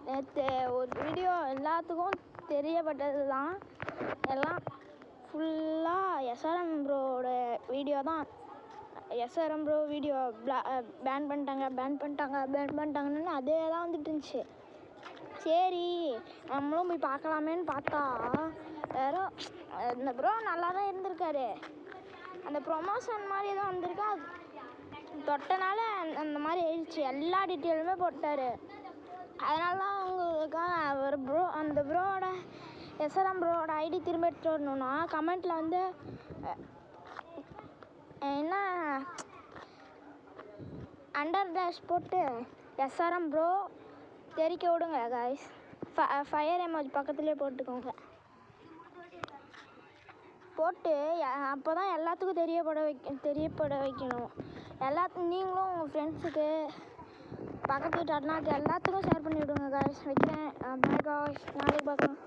நேற்று ஒரு வீடியோ எல்லாத்துக்கும் தெரியப்பட்டது தான். எல்லாம் ஃபுல்லாக எஸ்ஆர்எம் ப்ரோவோட வீடியோ தான். எஸ்ஆர்எம் ப்ரோ வீடியோ பேன் பண்ணிட்டாங்கன்னு அதே தான் வந்துட்டு இருந்துச்சு. சரி நம்மளும் போய் பார்க்கலாமேன்னு பார்த்தா வேறும் இந்த ப்ரோ நல்லா தான் இருந்திருக்காரு. அந்த ப்ரொமோஷன் மாதிரி தான் வந்திருக்கு. அது தொட்டனால அந்த மாதிரி ஆயிடுச்சு. எல்லா டீட்டெயிலுமே போட்டார். அதனால தான் அவங்களுக்காக ஒரு ப்ரோ அந்த ப்ரோவோட எஸ்ஆர்எம் ப்ரோவோட ஐடி திரும்ப எடுத்துகிட்டு வரணுன்னா கமெண்ட்டில் வந்து என்ன அண்டர் டேஷ் போட்டு எஸ்ஆர்எம் ப்ரோ தெரிக்க விடுங்க காய்ஸ். ஃபயர் எமோஜி பக்கத்துலேயே போட்டுக்கோங்க. போட்டு அப்போ தான் எல்லாத்துக்கும் தெரியப்பட வைக்கணும். நீங்களும் உங்கள் ஃப்ரெண்ட்ஸுக்கு பக்கத்து வீட்டு அண்ணாக்கு எல்லாத்துக்கும் ஷேர் பண்ணி விடுங்க காய்ஸ். வைக்கிறேன். பாய் காய்ஸ், நாளைக்கு பார்க்கலாம்.